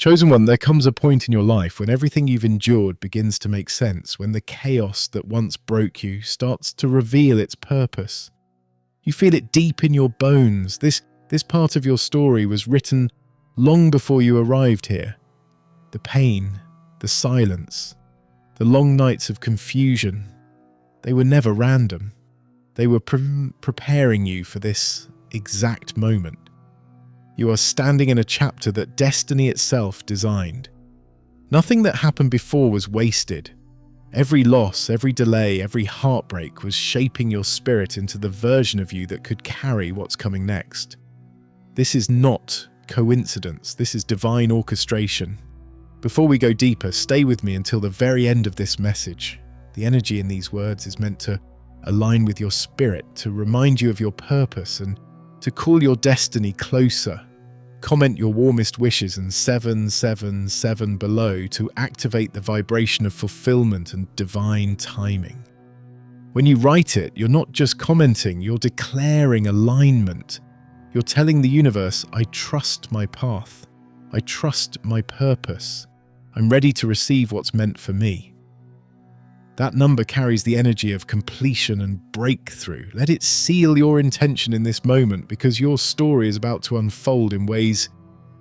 Chosen one, there comes a point in your life when everything you've endured begins to make sense, when the chaos that once broke you starts to reveal its purpose. You feel it deep in your bones. This part of your story was written long before you arrived here. The pain, the silence, the long nights of confusion, they were never random. They were preparing you for this exact moment. You are standing in a chapter that destiny itself designed. Nothing that happened before was wasted. Every loss, every delay, every heartbreak was shaping your spirit into the version of you that could carry what's coming next. This is not coincidence. This is divine orchestration. Before we go deeper, stay with me until the very end of this message. The energy in these words is meant to align with your spirit, to remind you of your purpose, and to call your destiny closer. Comment your warmest wishes and 777 below to activate the vibration of fulfillment and divine timing. When you write it, you're not just commenting, you're declaring alignment. You're telling the universe, I trust my path. I trust my purpose. I'm ready to receive what's meant for me. That number carries the energy of completion and breakthrough. Let it seal your intention in this moment, because your story is about to unfold in ways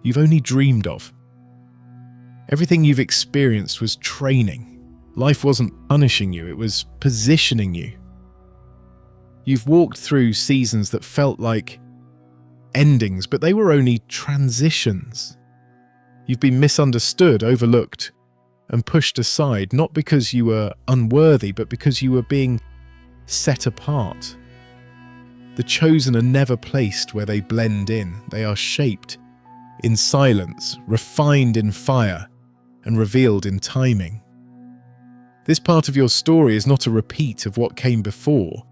you've only dreamed of. Everything you've experienced was training. Life wasn't punishing you, it was positioning you. You've walked through seasons that felt like endings, but they were only transitions. You've been misunderstood, overlooked, and pushed aside, not because you were unworthy, but because you were being set apart. The chosen are never placed where they blend in. They are shaped in silence, refined in fire, and revealed in timing. This part of your story is not a repeat of what came before.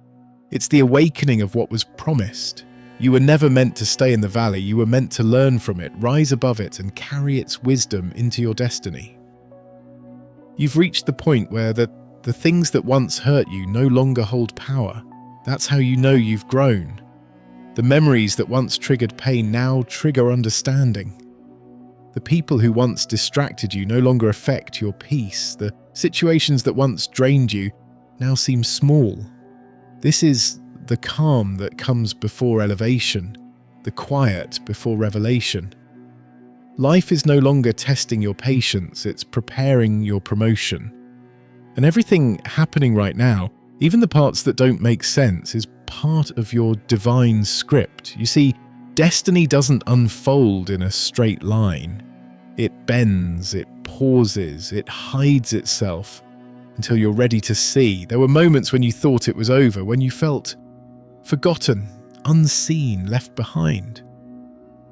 It's the awakening of what was promised. You were never meant to stay in the valley. You were meant to learn from it, rise above it, and carry its wisdom into your destiny. You've reached the point where the things that once hurt you no longer hold power. That's how you know you've grown. The memories that once triggered pain now trigger understanding. The people who once distracted you no longer affect your peace. The situations that once drained you now seem small. This is the calm that comes before elevation, the quiet before revelation. Life is no longer testing your patience, it's preparing your promotion. And everything happening right now, even the parts that don't make sense, is part of your divine script. You see, destiny doesn't unfold in a straight line. It bends, it pauses, it hides itself until you're ready to see. There were moments when you thought it was over, when you felt forgotten, unseen, left behind.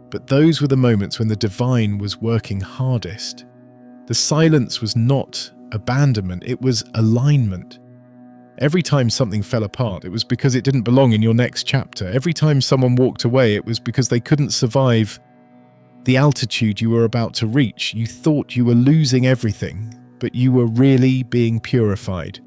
But those were the moments when the divine was working hardest. The silence was not abandonment, it was alignment. Every time something fell apart, it was because it didn't belong in your next chapter. Every time someone walked away, it was because they couldn't survive the altitude you were about to reach. You thought you were losing everything, but you were really being purified.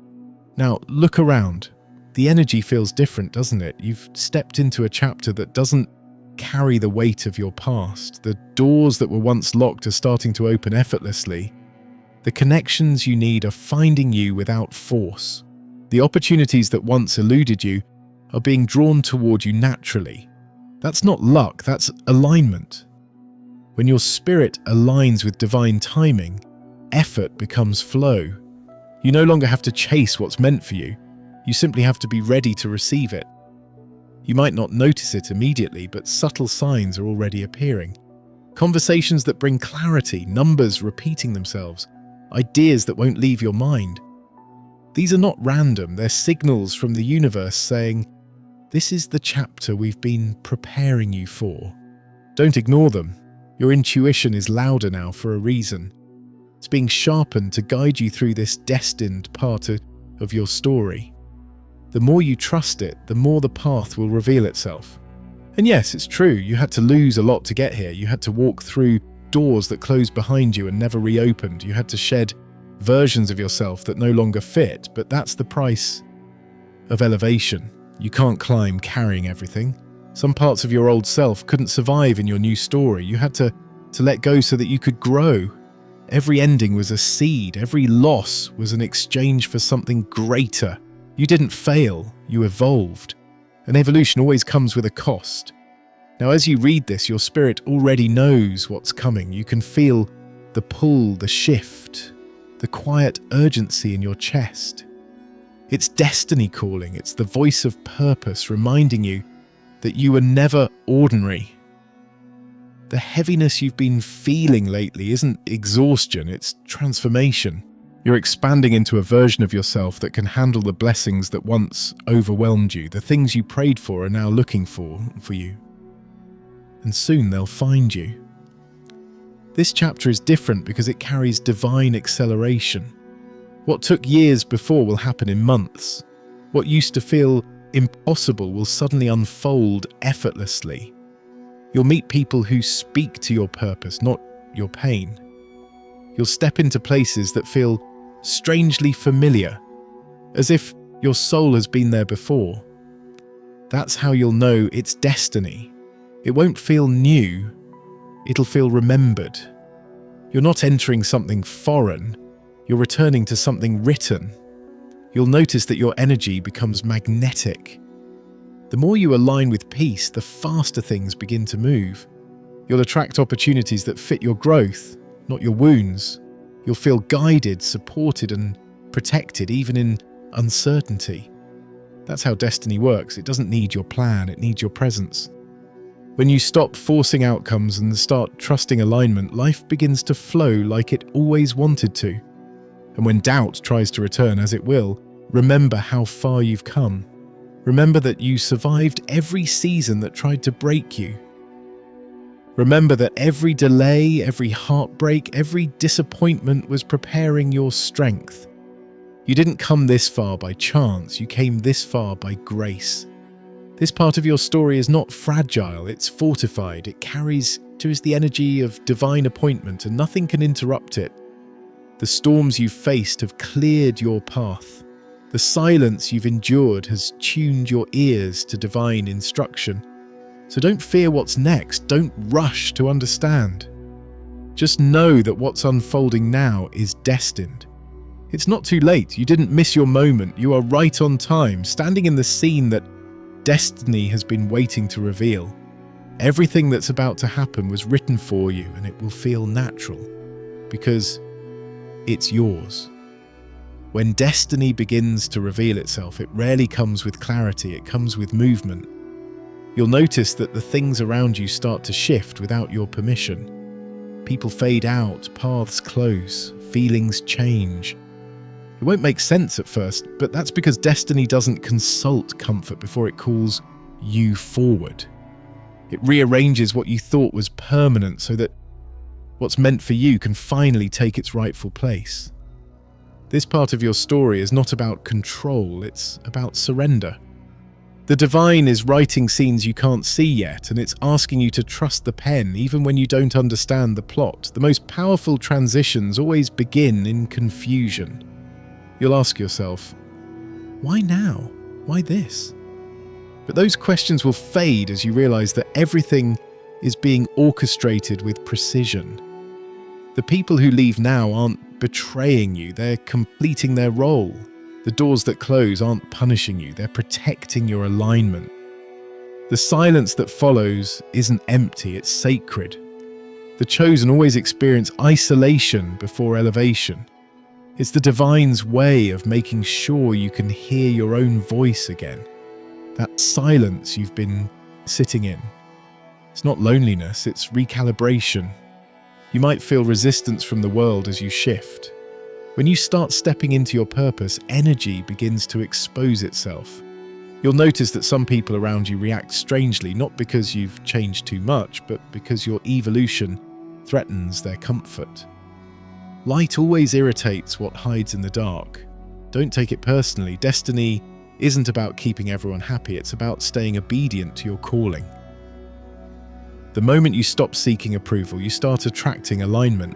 Now, look around. The energy feels different, doesn't it? You've stepped into a chapter that doesn't carry the weight of your past. The doors that were once locked are starting to open effortlessly. The connections you need are finding you without force. The opportunities that once eluded you are being drawn toward you naturally. That's not luck, that's alignment. When your spirit aligns with divine timing, effort becomes flow. You no longer have to chase what's meant for you. You simply have to be ready to receive it. You might not notice it immediately, but subtle signs are already appearing. Conversations that bring clarity, numbers repeating themselves, ideas that won't leave your mind. These are not random, they're signals from the universe saying, this is the chapter we've been preparing you for. Don't ignore them. Your intuition is louder now for a reason. It's being sharpened to guide you through this destined part of your story. The more you trust it, the more the path will reveal itself. And yes, it's true, you had to lose a lot to get here. You had to walk through doors that closed behind you and never reopened. You had to shed versions of yourself that no longer fit, but that's the price of elevation. You can't climb carrying everything. Some parts of your old self couldn't survive in your new story. You had to to let go so that you could grow. Every ending was a seed. Every loss was an exchange for something greater. You didn't fail, you evolved. And evolution always comes with a cost. Now, as you read this, your spirit already knows what's coming. You can feel the pull, the shift, the quiet urgency in your chest. It's destiny calling. It's the voice of purpose reminding you that you were never ordinary. The heaviness you've been feeling lately isn't exhaustion, it's transformation. You're expanding into a version of yourself that can handle the blessings that once overwhelmed you. The things you prayed for are now looking for you. And soon they'll find you. This chapter is different because it carries divine acceleration. What took years before will happen in months. What used to feel impossible will suddenly unfold effortlessly. You'll meet people who speak to your purpose, not your pain. You'll step into places that feel strangely familiar, as if your soul has been there before. That's how you'll know it's destiny. It won't feel new, it'll feel remembered. You're not entering something foreign, you're returning to something written. You'll notice that your energy becomes magnetic. The more you align with peace, the faster things begin to move. You'll attract opportunities that fit your growth, not your wounds. You'll feel guided, supported, and protected, even in uncertainty. That's how destiny works. It doesn't need your plan, it needs your presence. When you stop forcing outcomes and start trusting alignment, life begins to flow like it always wanted to. And when doubt tries to return, as it will, remember how far you've come. Remember that you survived every season that tried to break you. Remember that every delay, every heartbreak, every disappointment was preparing your strength. You didn't come this far by chance, you came this far by grace. This part of your story is not fragile, it's fortified. It carries the energy of divine appointment, and nothing can interrupt it. The storms you've faced have cleared your path. The silence you've endured has tuned your ears to divine instruction. So don't fear what's next, don't rush to understand. Just know that what's unfolding now is destined. It's not too late, you didn't miss your moment, you are right on time, standing in the scene that destiny has been waiting to reveal. Everything that's about to happen was written for you, and it will feel natural, because it's yours. When destiny begins to reveal itself, it rarely comes with clarity, it comes with movement. You'll notice that the things around you start to shift without your permission. People fade out, paths close, feelings change. It won't make sense at first, but that's because destiny doesn't consult comfort before it calls you forward. It rearranges what you thought was permanent so that what's meant for you can finally take its rightful place. This part of your story is not about control, it's about surrender. The divine is writing scenes you can't see yet, and it's asking you to trust the pen even when you don't understand the plot. The most powerful transitions always begin in confusion. You'll ask yourself, why now? Why this? But those questions will fade as you realize that everything is being orchestrated with precision. The people who leave now aren't betraying you, they're completing their role. The doors that close aren't punishing you, they're protecting your alignment. The silence that follows isn't empty, it's sacred. The chosen always experience isolation before elevation. It's the divine's way of making sure you can hear your own voice again. That silence you've been sitting in. It's not loneliness, it's recalibration. You might feel resistance from the world as you shift. When you start stepping into your purpose, energy begins to expose itself. You'll notice that some people around you react strangely, not because you've changed too much, but because your evolution threatens their comfort. Light always irritates what hides in the dark. Don't take it personally. Destiny isn't about keeping everyone happy, it's about staying obedient to your calling. The moment you stop seeking approval, you start attracting alignment.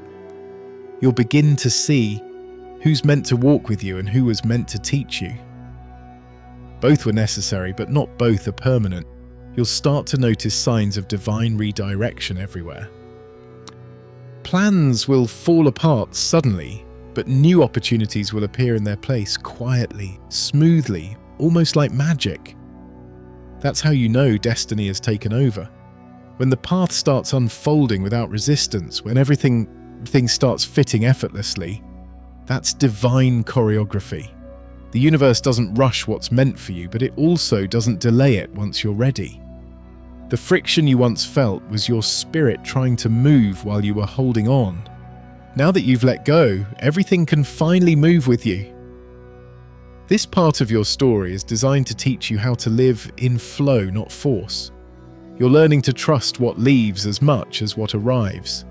You'll begin to see who's meant to walk with you and who was meant to teach you. Both were necessary, but not both are permanent. You'll start to notice signs of divine redirection everywhere. Plans will fall apart suddenly, but new opportunities will appear in their place quietly, smoothly, almost like magic. That's how you know destiny has taken over. When the path starts unfolding without resistance, when everything starts fitting effortlessly, that's divine choreography. The universe doesn't rush what's meant for you, but it also doesn't delay it once you're ready. The friction you once felt was your spirit trying to move while you were holding on. Now that you've let go, everything can finally move with you. This part of your story is designed to teach you how to live in flow, not force. You're learning to trust what leaves as much as what arrives.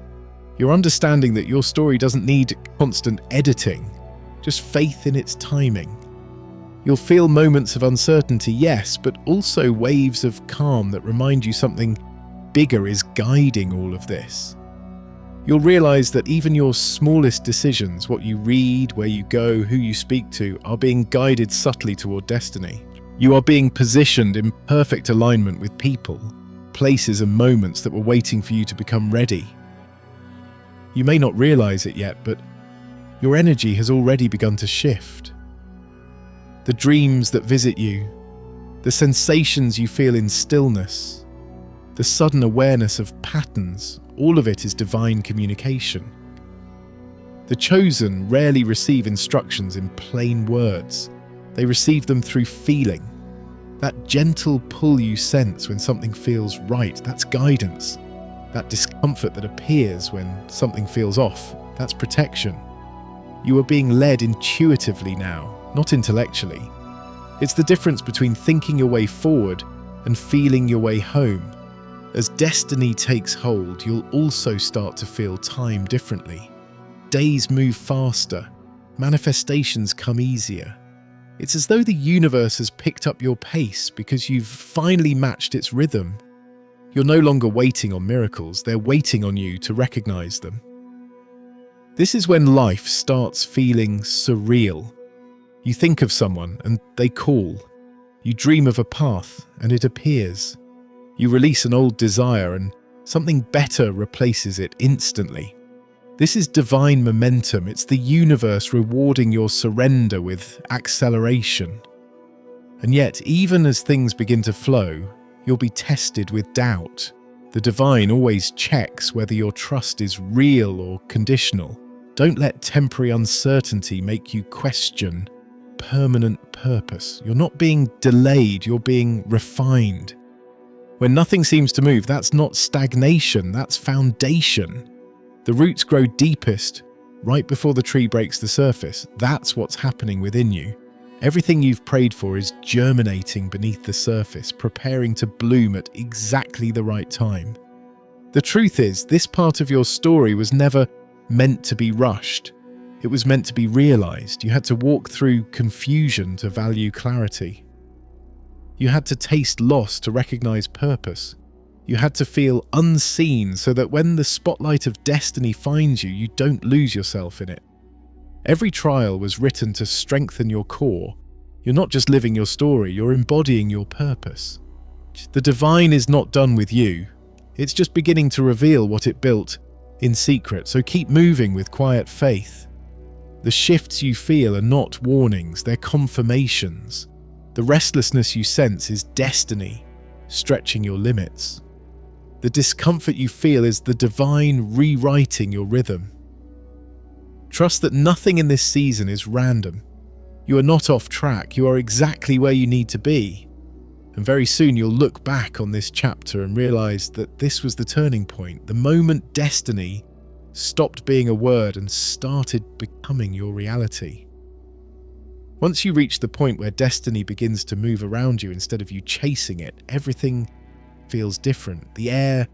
You're understanding that your story doesn't need constant editing, just faith in its timing. You'll feel moments of uncertainty, yes, but also waves of calm that remind you something bigger is guiding all of this. You'll realize that even your smallest decisions, what you read, where you go, who you speak to, are being guided subtly toward destiny. You are being positioned in perfect alignment with people, places and moments that were waiting for you to become ready. You may not realize it yet, but your energy has already begun to shift. The dreams that visit you, the sensations you feel in stillness, the sudden awareness of patterns, all of it is divine communication. The chosen rarely receive instructions in plain words. They receive them through feeling. That gentle pull you sense when something feels right, that's guidance. That discomfort that appears when something feels off, that's protection. You are being led intuitively now, not intellectually. It's the difference between thinking your way forward and feeling your way home. As destiny takes hold, you'll also start to feel time differently. Days move faster, manifestations come easier. It's as though the universe has picked up your pace because you've finally matched its rhythm. You're no longer waiting on miracles, they're waiting on you to recognize them. This is when life starts feeling surreal. You think of someone and they call. You dream of a path and it appears. You release an old desire and something better replaces it instantly. This is divine momentum. It's the universe rewarding your surrender with acceleration. And yet, even as things begin to flow, you'll be tested with doubt. The divine always checks whether your trust is real or conditional. Don't let temporary uncertainty make you question permanent purpose. You're not being delayed, you're being refined. When nothing seems to move, that's not stagnation, that's foundation. The roots grow deepest right before the tree breaks the surface. That's what's happening within you. Everything you've prayed for is germinating beneath the surface, preparing to bloom at exactly the right time. The truth is, this part of your story was never meant to be rushed. It was meant to be realized. You had to walk through confusion to value clarity. You had to taste loss to recognize purpose. You had to feel unseen so that when the spotlight of destiny finds you, you don't lose yourself in it. Every trial was written to strengthen your core. You're not just living your story, you're embodying your purpose. The divine is not done with you. It's just beginning to reveal what it built in secret, so keep moving with quiet faith. The shifts you feel are not warnings, they're confirmations. The restlessness you sense is destiny, stretching your limits. The discomfort you feel is the divine rewriting your rhythm. Trust that nothing in this season is random. You are not off track, you are exactly where you need to be. And very soon you'll look back on this chapter and realize that this was the turning point, the moment destiny stopped being a word and started becoming your reality. Once you reach the point where destiny begins to move around you instead of you chasing it, everything feels different. The air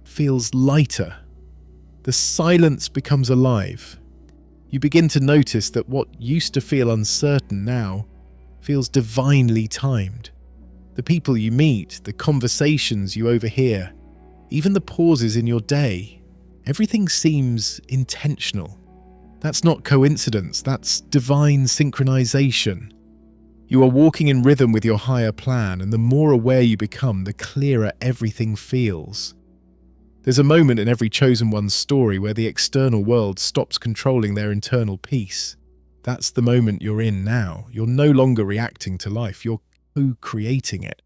feels lighter. The silence becomes alive. You begin to notice that what used to feel uncertain now feels divinely timed. The people you meet, the conversations you overhear, even the pauses in your day, everything seems intentional. That's not coincidence, that's divine synchronization. You are walking in rhythm with your higher plan, and the more aware you become, the clearer everything feels. There's a moment in every chosen one's story where the external world stops controlling their internal peace. That's the moment you're in now. You're no longer reacting to life, you're co-creating it.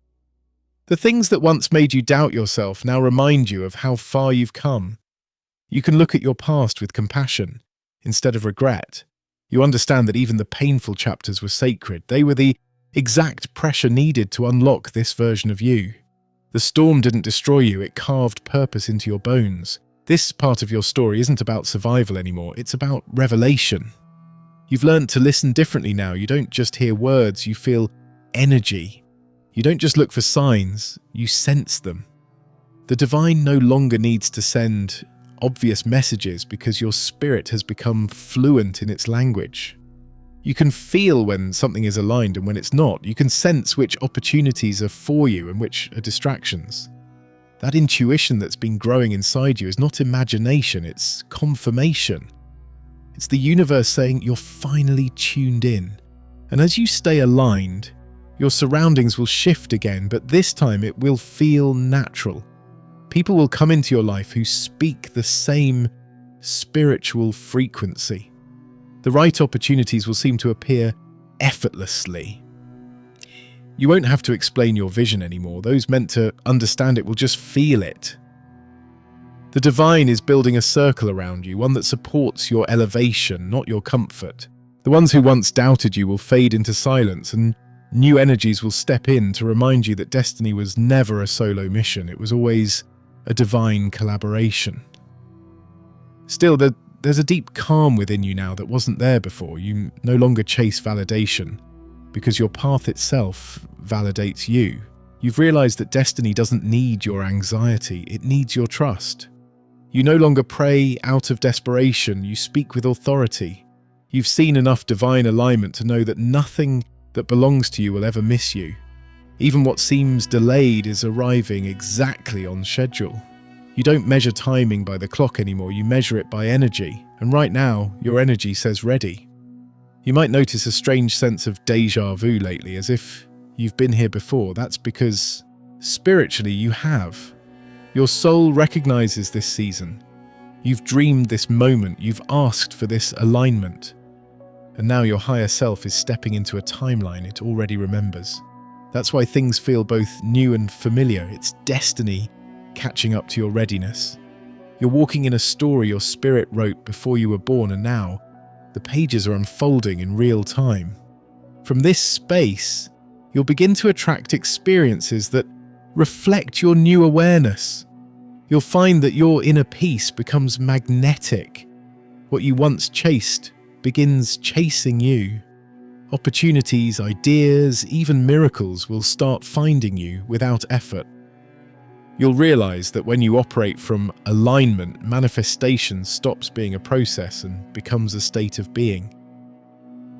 The things that once made you doubt yourself now remind you of how far you've come. You can look at your past with compassion instead of regret. You understand that even the painful chapters were sacred. They were the exact pressure needed to unlock this version of you. The storm didn't destroy you, it carved purpose into your bones. This part of your story isn't about survival anymore, it's about revelation. You've learned to listen differently now. You don't just hear words, you feel energy. You don't just look for signs, you sense them. The divine no longer needs to send obvious messages because your spirit has become fluent in its language. You can feel when something is aligned and when it's not. You can sense which opportunities are for you and which are distractions. That intuition that's been growing inside you is not imagination, it's confirmation. It's the universe saying you're finally tuned in. And as you stay aligned, your surroundings will shift again, but this time it will feel natural. People will come into your life who speak the same spiritual frequency. The right opportunities will seem to appear effortlessly. You won't have to explain your vision anymore. Those meant to understand it will just feel it. The divine is building a circle around you, one that supports your elevation, not your comfort. The ones who once doubted you will fade into silence, and new energies will step in to remind you that destiny was never a solo mission. It was always a divine collaboration. Still, there's a deep calm within you now that wasn't there before. You no longer chase validation because your path itself validates you. You've realized that destiny doesn't need your anxiety, it needs your trust. You no longer pray out of desperation, you speak with authority. You've seen enough divine alignment to know that nothing that belongs to you will ever miss you. Even what seems delayed is arriving exactly on schedule. You don't measure timing by the clock anymore, you measure it by energy. And right now, your energy says ready. You might notice a strange sense of déjà vu lately, as if you've been here before. That's because, spiritually, you have. Your soul recognizes this season. You've dreamed this moment, you've asked for this alignment. And now your higher self is stepping into a timeline it already remembers. That's why things feel both new and familiar. It's destiny catching up to your readiness. You're walking in a story your spirit wrote before you were born, and now the pages are unfolding in real time. From this space, you'll begin to attract experiences that reflect your new awareness. You'll find that your inner peace becomes magnetic. What you once chased begins chasing you. Opportunities, ideas, even miracles will start finding you without effort. You'll realize that when you operate from alignment, manifestation stops being a process and becomes a state of being.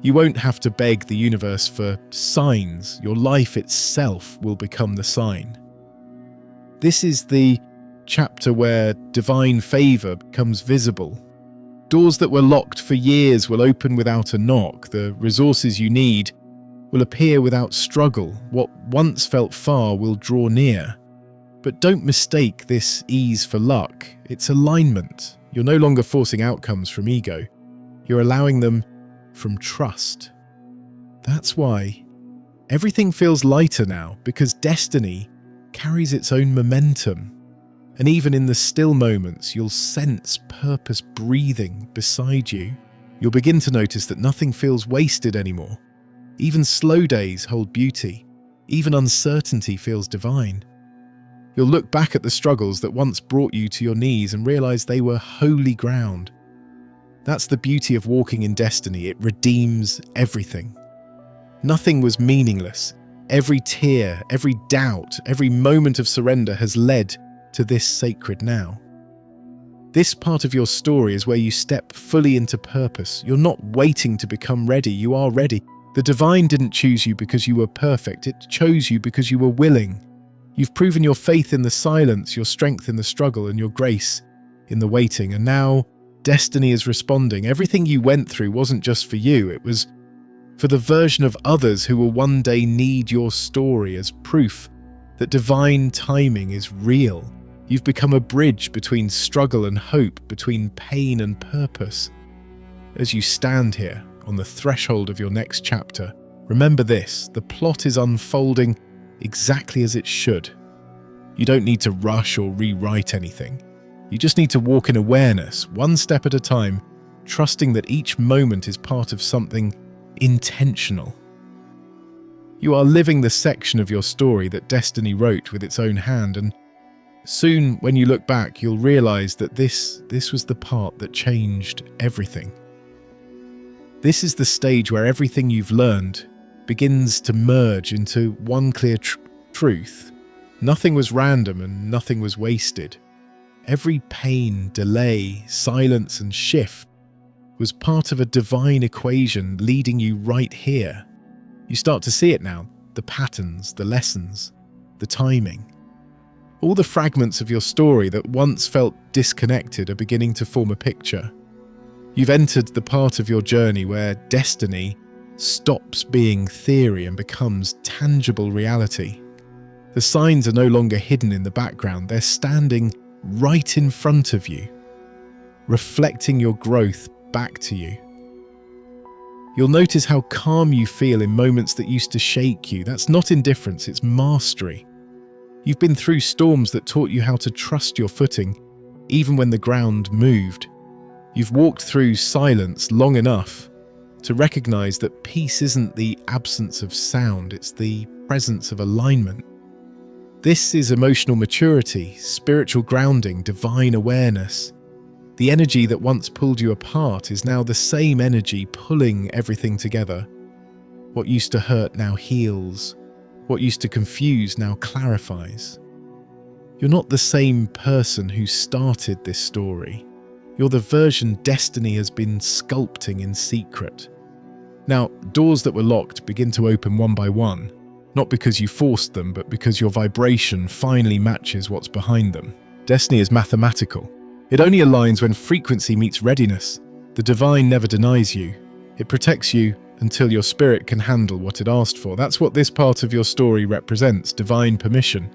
You won't have to beg the universe for signs. Your life itself will become the sign. This is the chapter where divine favor becomes visible. Doors that were locked for years will open without a knock. The resources you need will appear without struggle. What once felt far will draw near. But don't mistake this ease for luck. It's alignment. You're no longer forcing outcomes from ego. You're allowing them from trust. That's why everything feels lighter now, because destiny carries its own momentum. And even in the still moments, you'll sense purpose breathing beside you. You'll begin to notice that nothing feels wasted anymore. Even slow days hold beauty. Even uncertainty feels divine. You'll look back at the struggles that once brought you to your knees and realize they were holy ground. That's the beauty of walking in destiny. It redeems everything. Nothing was meaningless. Every tear, every doubt, every moment of surrender has led to this sacred now. This part of your story is where you step fully into purpose. You're not waiting to become ready, you are ready. The divine didn't choose you because you were perfect, it chose you because you were willing. You've proven your faith in the silence, your strength in the struggle, and your grace in the waiting. And now, destiny is responding. Everything you went through wasn't just for you, it was for the version of others who will one day need your story as proof that divine timing is real. You've become a bridge between struggle and hope, between pain and purpose. As you stand here on the threshold of your next chapter, remember this: the plot is unfolding exactly as it should. You don't need to rush or rewrite anything. You just need to walk in awareness, one step at a time, trusting that each moment is part of something intentional. You are living the section of your story that destiny wrote with its own hand, and soon, when you look back, you'll realize that this was the part that changed everything. This is the stage where everything you've learned begins to merge into one clear truth. Nothing was random and nothing was wasted. Every pain, delay, silence, and shift was part of a divine equation leading you right here. You start to see it now: the patterns, the lessons, the timing. All the fragments of your story that once felt disconnected are beginning to form a picture. You've entered the part of your journey where destiny stops being theory and becomes tangible reality. The signs are no longer hidden in the background, they're standing right in front of you, reflecting your growth back to you. You'll notice how calm you feel in moments that used to shake you. That's not indifference, it's mastery. You've been through storms that taught you how to trust your footing, even when the ground moved. You've walked through silence long enough to recognize that peace isn't the absence of sound, it's the presence of alignment. This is emotional maturity, spiritual grounding, divine awareness. The energy that once pulled you apart is now the same energy pulling everything together. What used to hurt now heals. What used to confuse now clarifies. You're not the same person who started this story. You're the version destiny has been sculpting in secret. Now, doors that were locked begin to open one by one, not because you forced them, but because your vibration finally matches what's behind them. Destiny is mathematical. It only aligns when frequency meets readiness. The divine never denies you. It protects you until your spirit can handle what it asked for. That's what this part of your story represents: divine permission.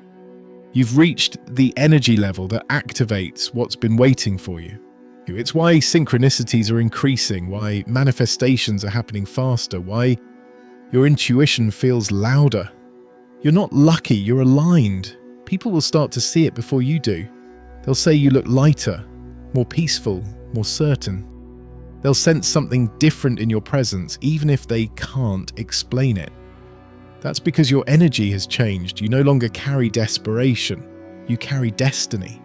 You've reached the energy level that activates what's been waiting for you. It's why synchronicities are increasing, why manifestations are happening faster, why your intuition feels louder. You're not lucky, you're aligned. People will start to see it before you do. They'll say you look lighter, more peaceful, more certain. They'll sense something different in your presence, even if they can't explain it. That's because your energy has changed. You no longer carry desperation, you carry destiny.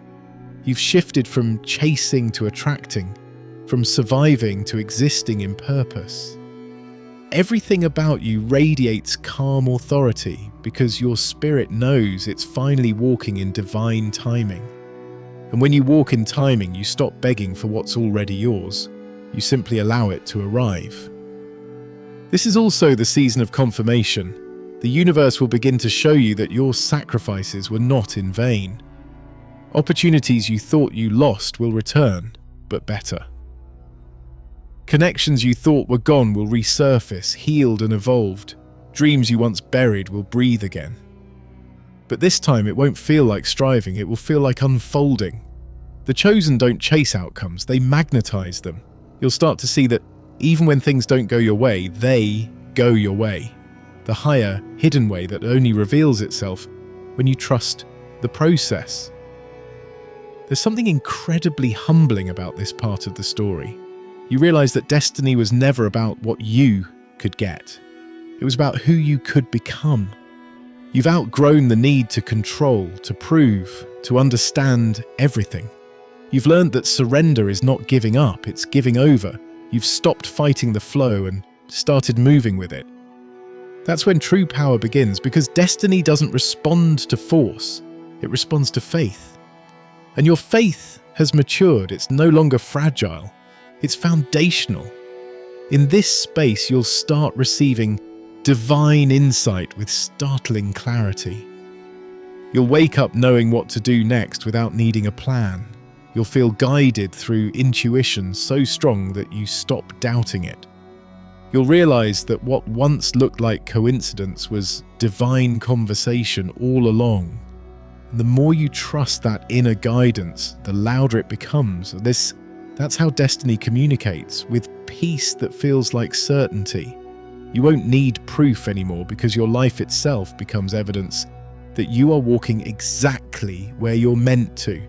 You've shifted from chasing to attracting, from surviving to existing in purpose. Everything about you radiates calm authority because your spirit knows it's finally walking in divine timing. And when you walk in timing, you stop begging for what's already yours. You simply allow it to arrive. This is also the season of confirmation. The universe will begin to show you that your sacrifices were not in vain. Opportunities you thought you lost will return, but better. Connections you thought were gone will resurface, healed and evolved. Dreams you once buried will breathe again. But this time it won't feel like striving, it will feel like unfolding. The chosen don't chase outcomes, they magnetize them. You'll start to see that even when things don't go your way, they go your way. The higher, hidden way that only reveals itself when you trust the process. There's something incredibly humbling about this part of the story. You realize that destiny was never about what you could get. It was about who you could become. You've outgrown the need to control, to prove, to understand everything. You've learned that surrender is not giving up, it's giving over. You've stopped fighting the flow and started moving with it. That's when true power begins, because destiny doesn't respond to force, it responds to faith. And your faith has matured, it's no longer fragile, it's foundational. In this space, you'll start receiving divine insight with startling clarity. You'll wake up knowing what to do next without needing a plan. You'll feel guided through intuition so strong that you stop doubting it. You'll realize that what once looked like coincidence was divine conversation all along. And the more you trust that inner guidance, the louder it becomes. That's how destiny communicates, with peace that feels like certainty. You won't need proof anymore because your life itself becomes evidence that you are walking exactly where you're meant to.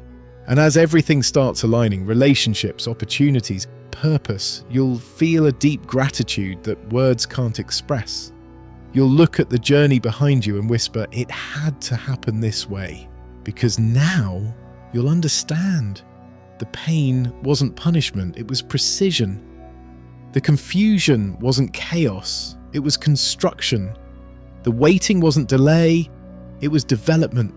And as everything starts aligning, relationships, opportunities, purpose, you'll feel a deep gratitude that words can't express. You'll look at the journey behind you and whisper, it had to happen this way, because now you'll understand. The pain wasn't punishment, it was precision. The confusion wasn't chaos, it was construction. The waiting wasn't delay, it was development.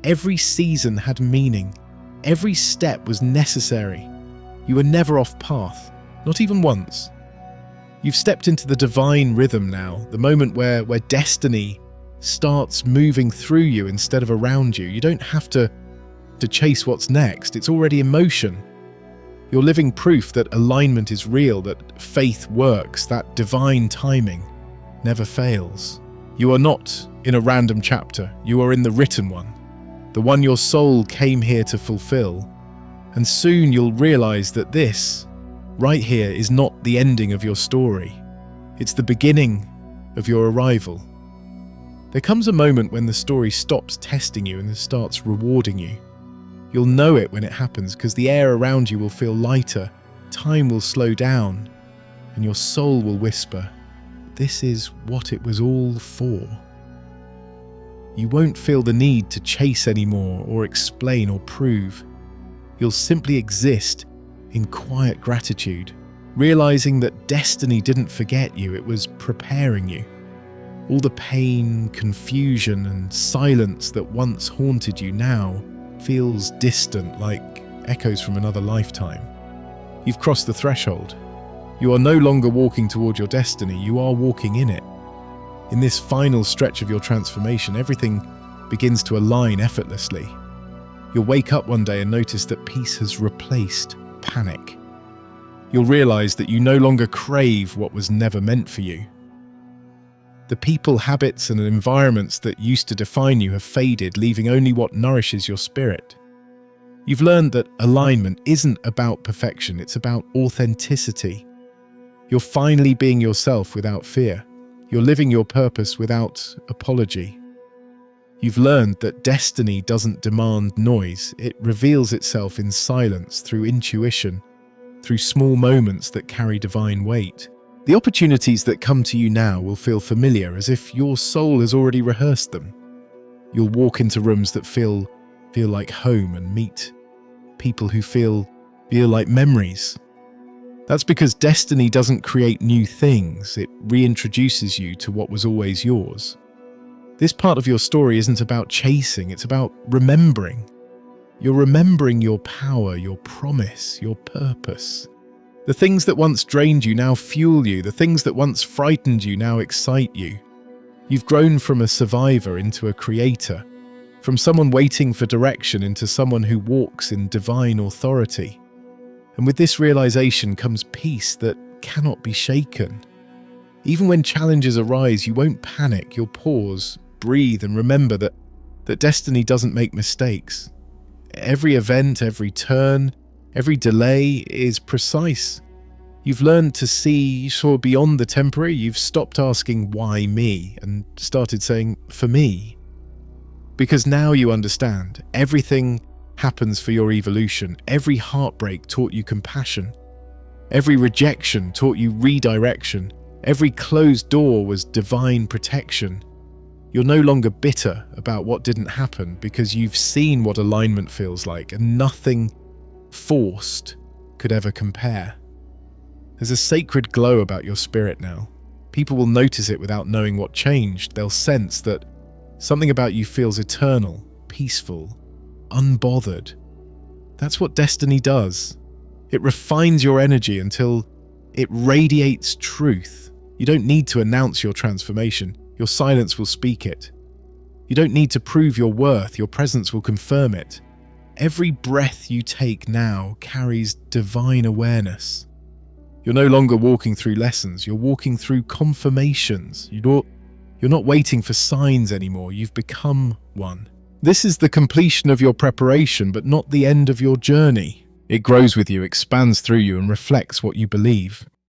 Every season had meaning. Every step was necessary. You were never off path, not even once. You've stepped into the divine rhythm now, the moment where destiny starts moving through you instead of around you. You don't have to chase what's next, it's already in motion. You're living proof that alignment is real, that faith works, that divine timing never fails. You are not in a random chapter, you are in the written one, the one your soul came here to fulfill. And soon you'll realize that this, right here, is not the ending of your story. It's the beginning of your arrival. There comes a moment when the story stops testing you and starts rewarding you. You'll know it when it happens because the air around you will feel lighter, time will slow down, and your soul will whisper, this is what it was all for. You won't feel the need to chase anymore or explain or prove. You'll simply exist in quiet gratitude, realizing that destiny didn't forget you, it was preparing you. All the pain, confusion, and silence that once haunted you now feels distant, like echoes from another lifetime. You've crossed the threshold. You are no longer walking toward your destiny, you are walking in it. In this final stretch of your transformation, everything begins to align effortlessly. You'll wake up one day and notice that peace has replaced panic. You'll realize that you no longer crave what was never meant for you. The people, habits, and environments that used to define you have faded, leaving only what nourishes your spirit. You've learned that alignment isn't about perfection, it's about authenticity. You're finally being yourself without fear. You're living your purpose without apology. You've learned that destiny doesn't demand noise, it reveals itself in silence, through intuition, through small moments that carry divine weight. The opportunities that come to you now will feel familiar, as if your soul has already rehearsed them. You'll walk into rooms that feel like home and meet people who feel like memories. That's because destiny doesn't create new things, it reintroduces you to what was always yours. This part of your story isn't about chasing, it's about remembering. You're remembering your power, your promise, your purpose. The things that once drained you now fuel you. The things that once frightened you now excite you. You've grown from a survivor into a creator, from someone waiting for direction into someone who walks in divine authority. And with this realization comes peace that cannot be shaken. Even when challenges arise, you won't panic. You'll pause, breathe, and remember that destiny doesn't make mistakes. Every event, every turn, every delay is precise. You've learned to see beyond the temporary. You've stopped asking, why me? And started saying, for me. Because now you understand, everything happens for your evolution. Every heartbreak taught you compassion. Every rejection taught you redirection. Every closed door was divine protection. You're no longer bitter about what didn't happen because you've seen what alignment feels like, and nothing forced could ever compare. There's a sacred glow about your spirit now. People will notice it without knowing what changed. They'll sense that something about you feels eternal, peaceful, unbothered. That's what destiny does. It refines your energy until it radiates truth. You don't need to announce your transformation. Your silence will speak it. You don't need to prove your worth. Your presence will confirm it. Every breath you take now carries divine awareness. You're no longer walking through lessons. You're walking through confirmations. You're not waiting for signs anymore. You've become one. This is the completion of your preparation, but not the end of your journey. It grows with you, expands through you, and reflects what you believe.